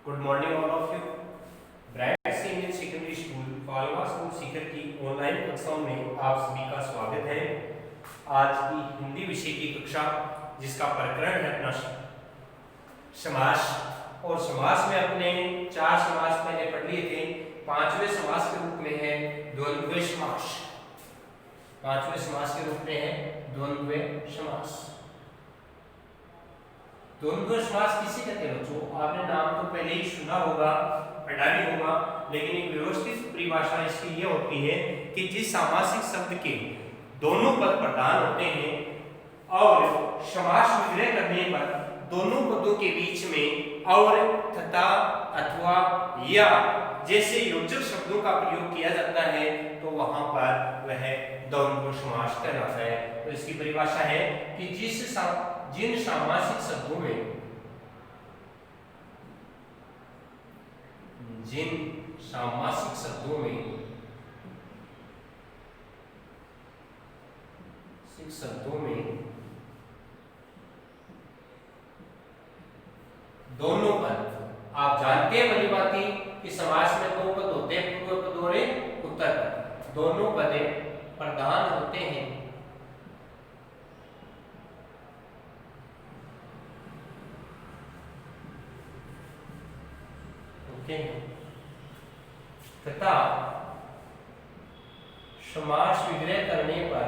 Good morning all of you. Bright senior secondary school Phalwa school Sikar की online कक्षाओं में आप सभी का स्वागत है। आज की हिंदी विषय की कक्षा जिसका प्रकरण है अपना समास, और समास में अपने चार समास पहले पढ़ लिए थे। पांचवें समास के रूप में है द्वंद्व समास। पांचवें समास के रूप में है द्वंद्व समास। द्वंद्व समास किसे कहते हैं बच्चों? आपने नाम तो पहले ही सुना होगा, पढ़ा भी होगा, लेकिन एक व्यवस्थित परिभाषा इसकी ये होती है कि जिस सामासिक शब्द के दोनों पद प्रधान होते हैं और समास विग्रह करने पर दोनों पदों के बीच में और, तथा, अथवा, या जैसे योजक शब्दों का प्रयोग किया जाता है तो वहां पर वह द्वंद्व समास कहलाता है। तो इसकी परिभाषा है कि जिन सामासिक शब्दों में दोनों पद, आप जानते हैं भली भांति कि समास में दो पद होते हैं, पूर्व पद और उत्तर पद। दोनों पद प्रधान होते हैं तथा समास विग्रह करने पर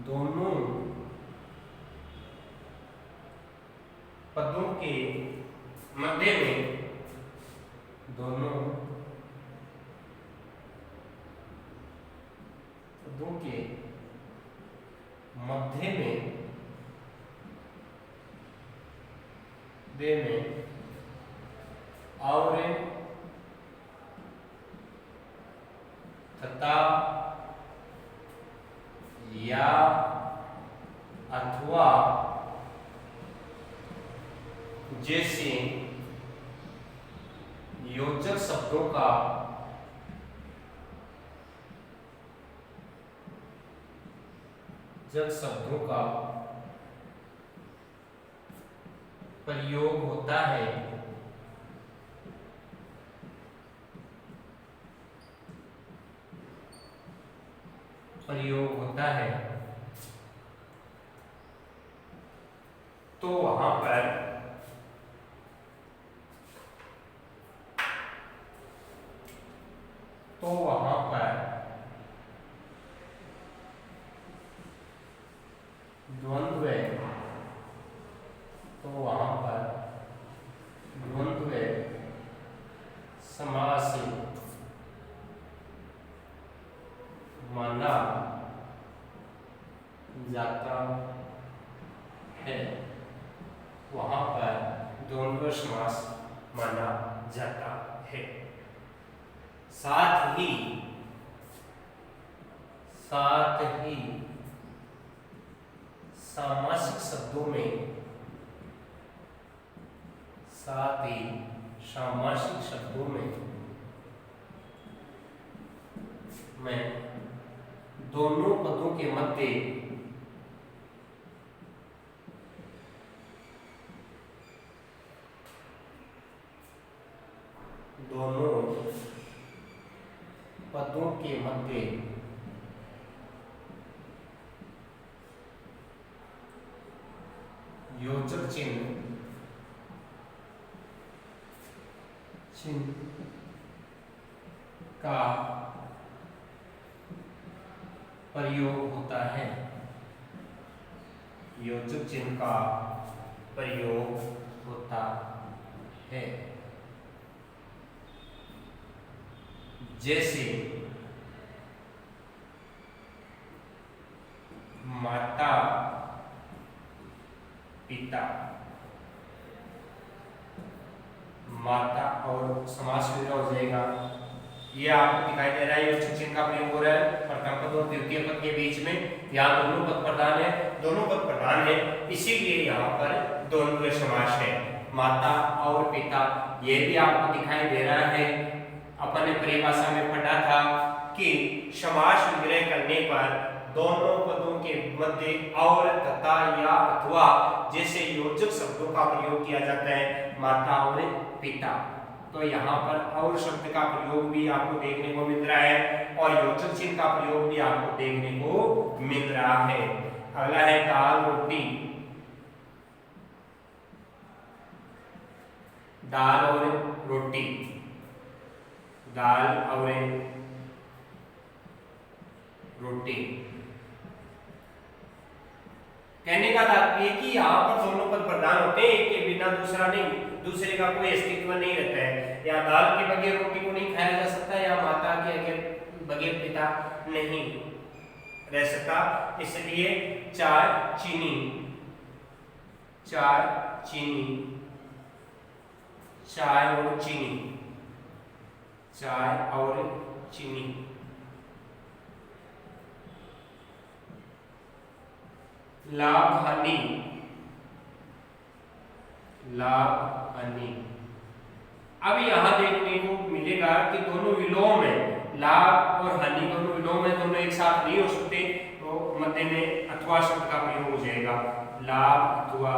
दोनों पदों के मध्य में और, तथा, या, अथवा जैसे योजक शब्दों का प्रयोग होता है तो वहां पर द्वंद्व समास माना जाता है। वहां पर द्वंद्व समास माना जाता है। साथ ही सामासिक शब्दों में दोनों पदों के मध्य योजक चिन्ह का प्रयोग होता है। योजक चिन्ह का प्रयोग होता है। जैसे माता पिता, माता और समास विग्रह हो जाएगा। ये आपको दिखाई दे रहा है योजक चिन्ह का प्रयोग हो रहा है प्रथम पद और द्वितीय पद के बीच में। यहाँ दोनों पद प्रधान है, इसीलिए यहाँ पर द्वंद्व समास है। माता और पिता ये भी आपको दिखाई दे रहा है अपन ने परिभाषा में पढ़ा था कि समास विग्रह करने पर दोनों पदों के मध्य और, तथा, या, अथवा जैसे योजक शब्दों का प्रयोग किया जाता है, माता और पिता। तो यहाँ पर और शब्द का प्रयोग भी आपको देखने को मिल रहा है और योजक चिन्ह का प्रयोग भी आपको देखने को मिल रहा है। अगला है दाल रोटी। दाल और रोटी, दाल और रोटी। कहने का तात्पर्य कि यहाँ पर दोनों पद प्रधान होते हैं, एक के बिना दूसरा नहीं, दूसरे का कोई अस्तित्व नहीं रहता है। या दाल के बगैर रोटी को नहीं खाया जा सकता, या माता के बगैर पिता नहीं रह सकता। इसलिए चाय चीनी, चाय चीनी, चाय और चीनी, चाय और चीनी। लाभ हानि, लाभ हानि। अब यहाँ देखने को मिलेगा कि दोनों विलोम है, लाभ और हानि दोनों विलोम है, दोनों एक साथ नहीं हो सकते, तो मध्य में अथवा शब्द का प्रयोग हो जाएगा। लाभ अथवा,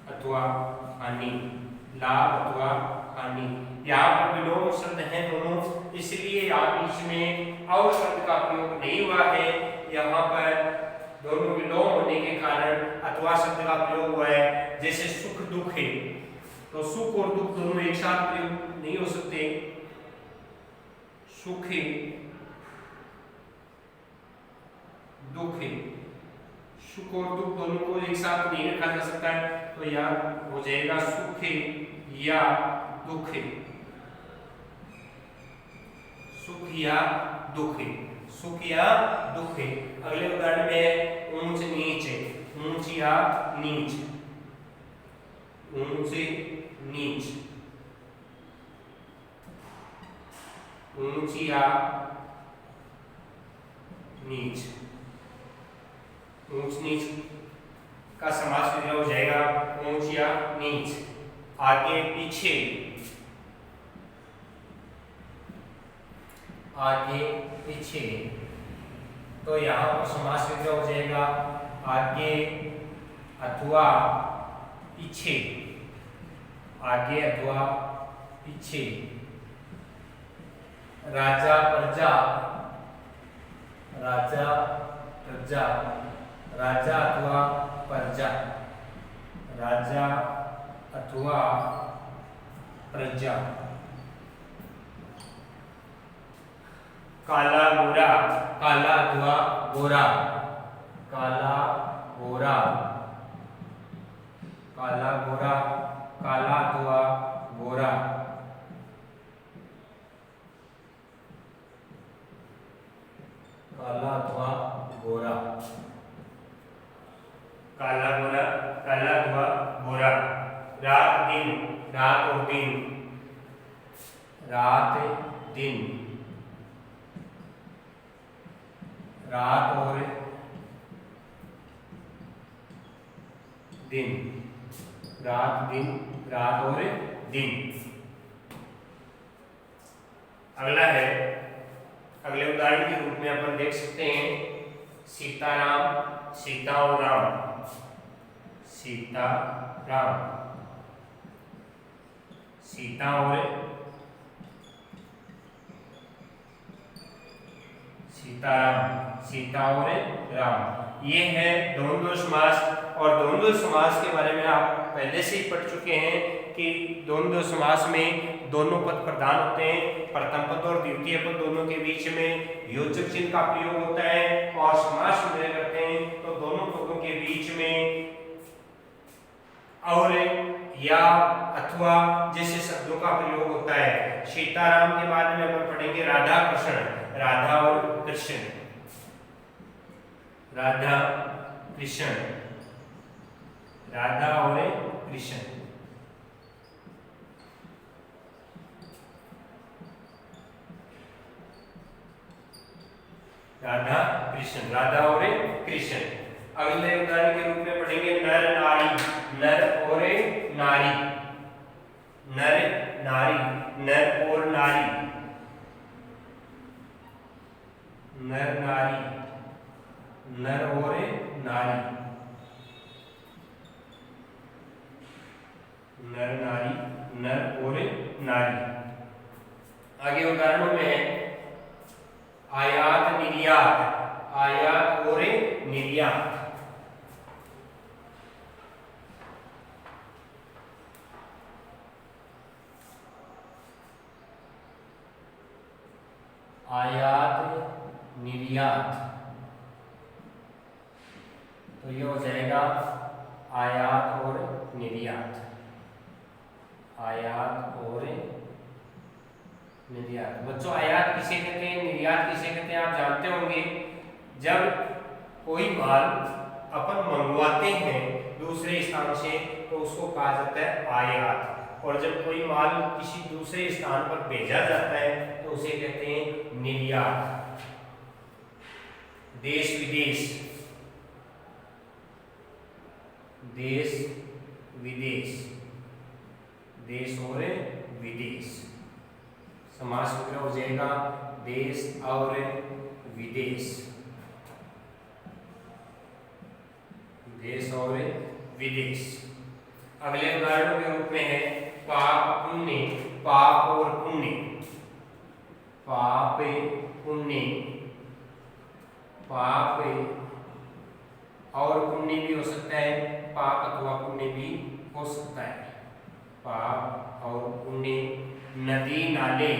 अथवा हानि, लाभ अथवा हानि। यहाँ पर विलोम शब्द हैं दोनों, इसलिए यहाँ बीच में और शब्द का प्रयोग नहीं हुआ है। यहाँ पर दोनों विलोम होने के कारण अथवा शब्द का प्रयोग हुआ है। जैसे सुख दुख है, तो सुख और दुख दोनों एक साथ प्रयोग नहीं हो सकते। सुख है, दुख है, सुख और दुख दोनों को एक साथ नहीं रखा जा सकता है, तो यह हो जाएगा सुख है या दुख है, सुख या दुख है, सुख या दुख है। अगले उदाहरण में ऊंच नीच, ऊंच या नीच, ऊंच नीच, ऊंच या नीच। ऊंच नीच का समास विग्रह हो जाएगा ऊंच या नीच। आगे पीछे, आगे पीछे, तो यहाँ पर समास विग्रह हो जाएगा आगे अथवा पीछे, आगे अथवा पीछे। राजा प्रजा, राजा प्रजा, राजा अथवा प्रजा, राजा अथवा प्रजा। काला गोरा, काला अथवा गोरा, काला गोरा, काला गोरा, काला अथवा गोरा। काला अथवा गोरा, काला गोरा, काला अथवा गोरा। रात दिन, रात और दिन, रात दिन, रात और दिन, रात दिन, रात और दिन। अगला है, अगले उदाहरण के रूप में अपन देख सकते हैं सीताराम, सीता और राम, सीता राम, सीता और सीताराम, सीता और राम। ये है द्वंद्व समास, और द्वंद्व समास के बारे में आप पहले से ही पढ़ चुके हैं कि द्वंद्व समास में दोनों पद प्रधान होते हैं, प्रथम पद और द्वितीय पद दोनों के बीच में योजक चिन्ह का प्रयोग होता है, और समास विग्रह करते हैं तो दोनों पदों के बीच में और या अथवा जैसे शब्दों का प्रयोग होता है। सीताराम के बाद में अपन पढ़ेंगे राधा कृष्ण, राधा और कृष्ण, राधा कृष्ण, राधा और कृष्ण। राधा कृष्ण, राधा और कृष्ण। अगले उदाहरण के रूप में पढ़ेंगे नर नारी, नर और नारी, नर नारी, नर नारी, नर और नारी। आगे उदाहरणों में है आयात निर्यात, आयात और निर्यात। आयात निर्यात, तो ये हो जाएगा आयात और निर्यात, आयात और निर्यात। बच्चों आयात किसे कहते हैं, निर्यात किसे कहते हैं, आप जानते होंगे। जब कोई माल अपन मंगवाते हैं दूसरे स्थान से तो उसको कहा जाता है आयात, और जब कोई माल किसी दूसरे स्थान पर भेजा जाता है तो उसे कहते हैं निर्यात। देश विदेश, देश विदेश, देश और विदेश। समास विग्रह हो जाएगा देश और विदेश, देश और विदेश। अगले उदाहरणों के रूप में है पाप पुण्य, पाप और पुण्य, पाप पुण्य, पाप और पुण्य भी हो सकता है, पाप अथवा पुण्य भी हो सकता है, पाप और पुण्य। नदी नाले,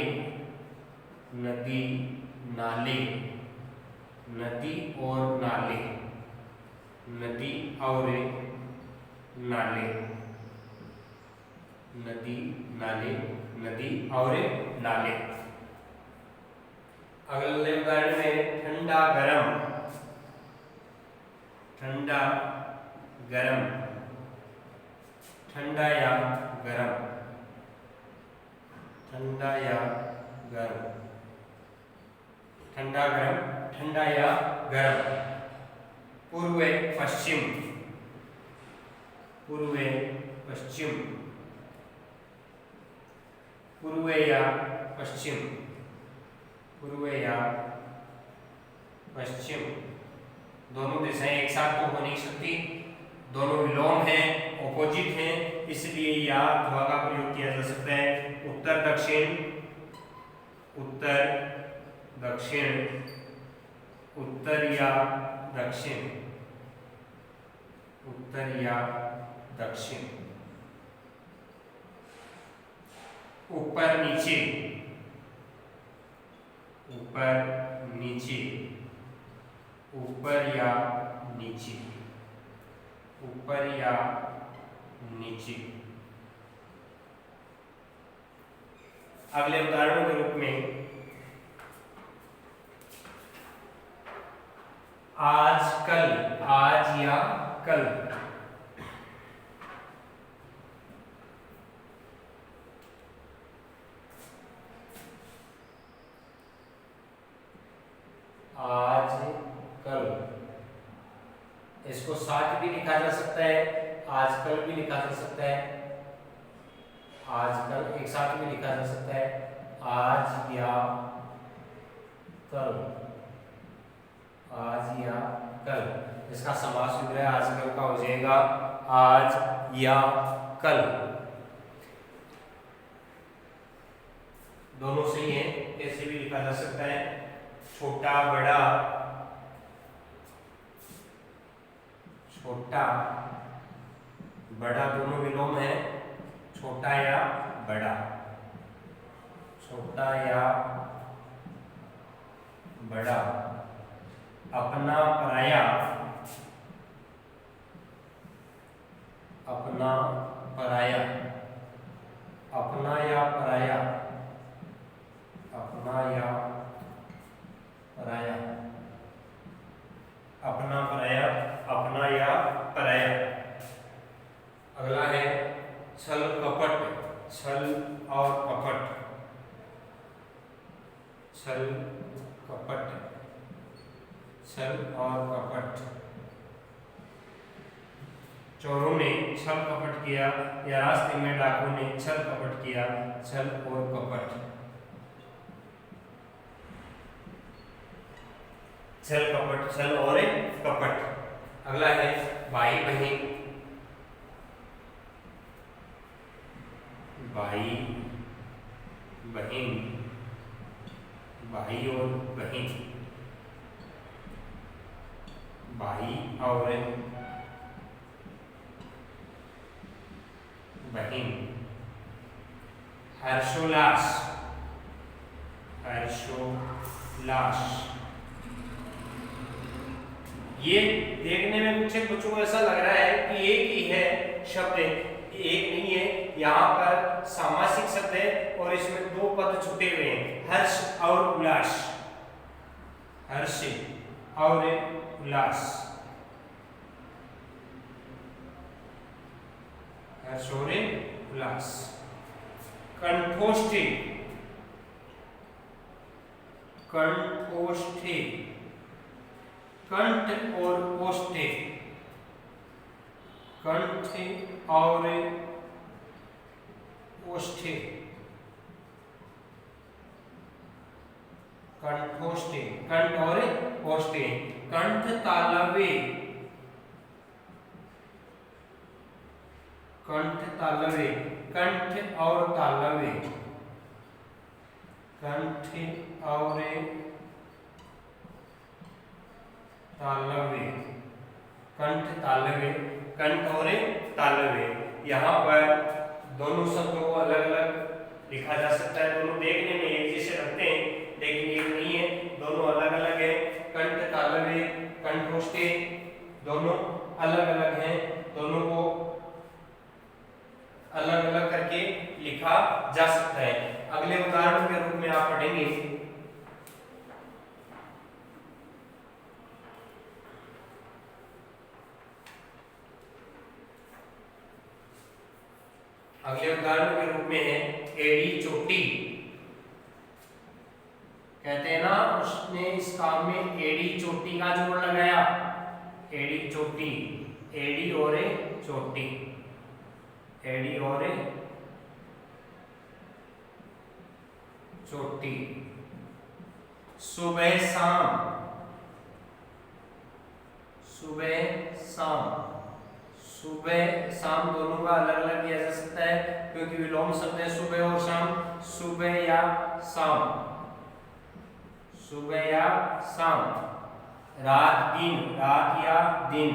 नदी नाले, नदी और नाले, नदी और नाले, नदी नाले, नदी और नाले। अगले उदाहरण में ठंडा गरम, ठंडा गरम, ठंडा या गरम, ठंडा या गरम, ठंडा गरम, ठंडा या गरम। पूर्व पश्चिम, पूर्व पश्चिम, पूर्व या पश्चिम, पूर्व या पश्चिम। दोनों दिशाएं एक साथ तो हो नहीं सकती, दोनों विलोम हैं, ऑपोजिट हैं, इसलिए या अथवा का प्रयोग किया जा सकता है। उत्तर दक्षिण, उत्तर दक्षिण, उत्तर या दक्षिण, उत्तर या दक्षिण। ऊपर नीचे, ऊपर नीचे, ऊपर या नीचे, ऊपर या नीचे। अगले उदाहरणों के रूप में आज कल, आज या कल, आज कल। इसको साथ भी लिखा जा सकता है, आजकल भी लिखा जा सकता है, आजकल एक साथ भी लिखा जा सकता है, आज या कल, आज या कल। इसका समास विग्रह आजकल का हो जाएगा आज या कल। दोनों सही है, कैसे भी लिखा जा सकता है। छोटा बड़ा, छोटा बड़ा दोनों विलोम है, छोटा या बड़ा, छोटा या बड़ा। अपना पराया, अपना पराया, अपना या पराया, अपना या पराया, अपना पराया, अपना या पराया। अगला है छल कपट, छल और कपट, छल कपट, छल और कपट। चोरों ने छल कपट किया या रास्ते में डाकुओं ने छल कपट किया, छल और कपट। छल कपट, छल और कपट। अगला है भाई बहन, भाई बहन, भाई और बहन, भाई और बहन, हर्षोल्लास, हर्षोल्लास। ये देखने में कुछ बच्चों को ऐसा लग रहा है कि एक ही है शब्द, एक नहीं है, यहाँ पर सामासिक शब्द है और इसमें दो पद छुटे हुए हैं, हर्ष और उल्लास, हर्ष और उल्लास, हर्ष और उल्लास। कंठोष्ठी, कंठोष्ठी, कंठ और ओष्ठे, कंठ और ओष्ठे, कंठोष्ठे, कंठ और ओष्ठे। कंठ तालवे, कंठ तालवे, कंठ और तालवे, कंठ और तालवे, कंठ तालवे, कंठ और तालवे। यहाँ पर दोनों शब्दों को अलग अलग लिखा जा सकता है, दोनों देखने में एक जैसे लगते हैं लेकिन एक नहीं है, दोनों अलग अलग है। कंठ तालवे, कंठोष्ठे दोनों अलग अलग हैं, दोनों को अलग अलग करके लिखा जा सकता है। अगले उदाहरण के रूप में आप पढ़ेंगे, अगले उदाहरण के रूप में है एड़ी चोटी। कहते हैं ना, उसने इस काम में एड़ी चोटी का जोड़ लगाया, एड़ी चोटी, एड़ी और चोटी, एड़ी और चोटी। सुबह शाम, सुबह शाम, सुबह शाम दोनों का अलग अलग किया जा सकता है क्योंकि विलोम शब्द है सुबह और शाम। सुबह या शाम, सुबह या शाम। रात दिन, रात या दिन,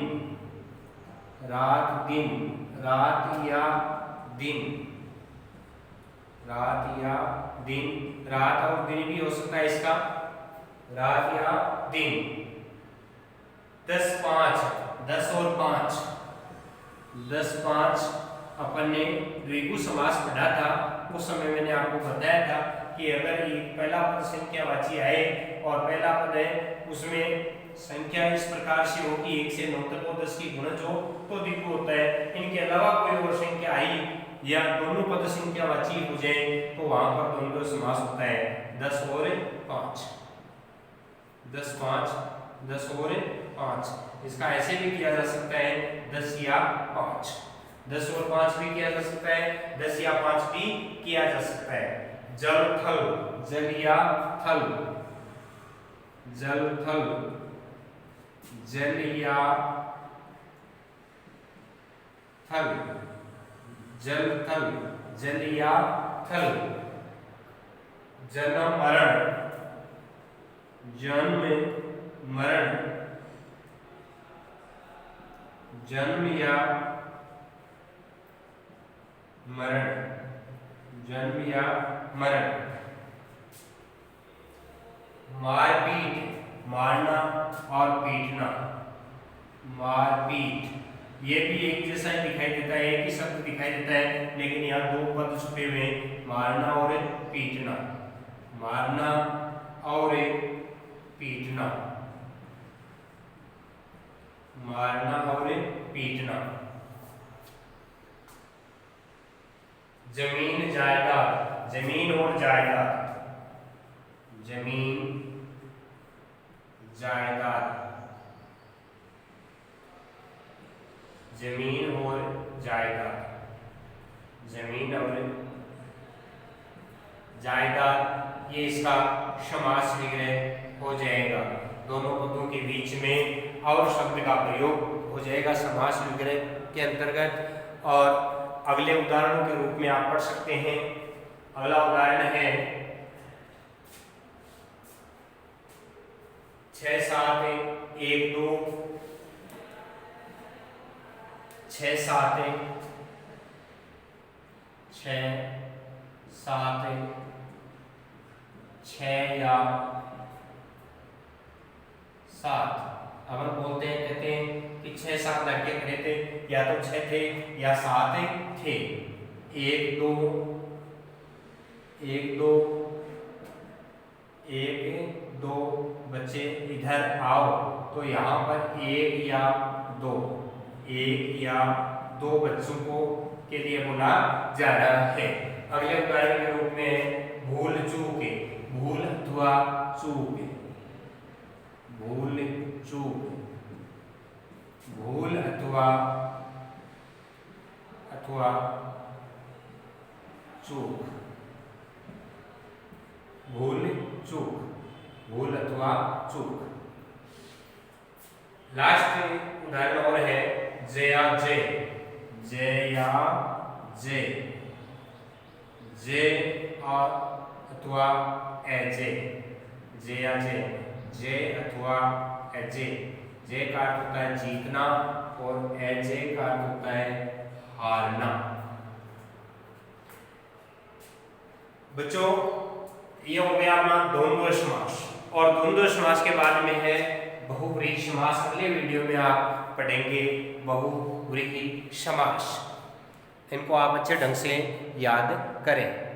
रात दिन, रात या दिन, रात या दिन। रात और दिन भी हो सकता है इसका, रात या दिन। 10 5, 10 और 5, 10 5 अपन ने द्विगु समास पढ़ा था, उस समय मैंने आपको बताया था कि अगर ये पहला पद संख्यावाची आए और पहला पद है उसमें संख्या इस प्रकार से हो कि 1 से 9 तक हो, 10 की गुणज हो तो द्विगु होता है। इनके अलावा कोई और संख्या आई या दोनों पद संख्यावाची हो जाए तो वहां पर द्वंद्व समास होता है। 10 और 5, 10 5, 10 और 5। इसका ऐसे भी किया जा सकता है 10 या 5, 10 और 5 भी किया जा सकता है, 10 या 5 भी किया जा सकता है। जल थल, जल या थल, जल थल, जल या थल, जल थल, जल या थल। जन्म मरण, जन्म मरण, जन्म या मरण, जन्म या मरण। मारपीट, मारना और पीटना, मारपीट। ये भी एक जैसा ही दिखाई देता है, एक ही शब्द दिखाई देता है लेकिन यहाँ दो पद छुपे हुए हैं, मारना और पीटना, मारना और पीटना, मारना और पीटना। जमीन जायदाद, जमीन और जायदाद, जमीन जायदाद, जमीन और जायदाद, जमीन और जायदाद। ये इसका समास विग्रह हो जाएगा, दोनों पदों के बीच में और शब्द का प्रयोग हो हो जाएगा समास विग्रह के अंतर्गत। और अगले उदाहरणों के रूप में आप पढ़ सकते हैं। अगला उदाहरण है 6 7 1 2 6 7 6 7 6 या 7। अब हम बोलते हैं, कहते हैं कि 6 7 लड़के खड़े थे, या तो 6 थे या 7 थे। 1 2 1 2 1 2 बच्चे इधर आओ, तो यहाँ पर 1 या 2 बच्चों को के लिए बोला जा रहा है। अगले उदाहरण के रूप में भूल चूक, भूल अथवा चूक, भूल चूक, भूल अथवा चूक, भूल चूक, भूल अथवा चूक। लास्ट उदाहरण और है जया जय, जया जय, जय अथवा अजय, जया जय, जय अथवा अजय। जय का अर्थ होता है जीतना और अजय का अर्थ होता है हारना। बच्चों, ये हो गया अपना द्वंद्व समास। और द्वंद्व समास के बाद में है बहुव्रीहि समास। अगले वीडियो में आप पढ़ेंगे बहुव्रीहि समास। इनको आप अच्छे ढंग से याद करें।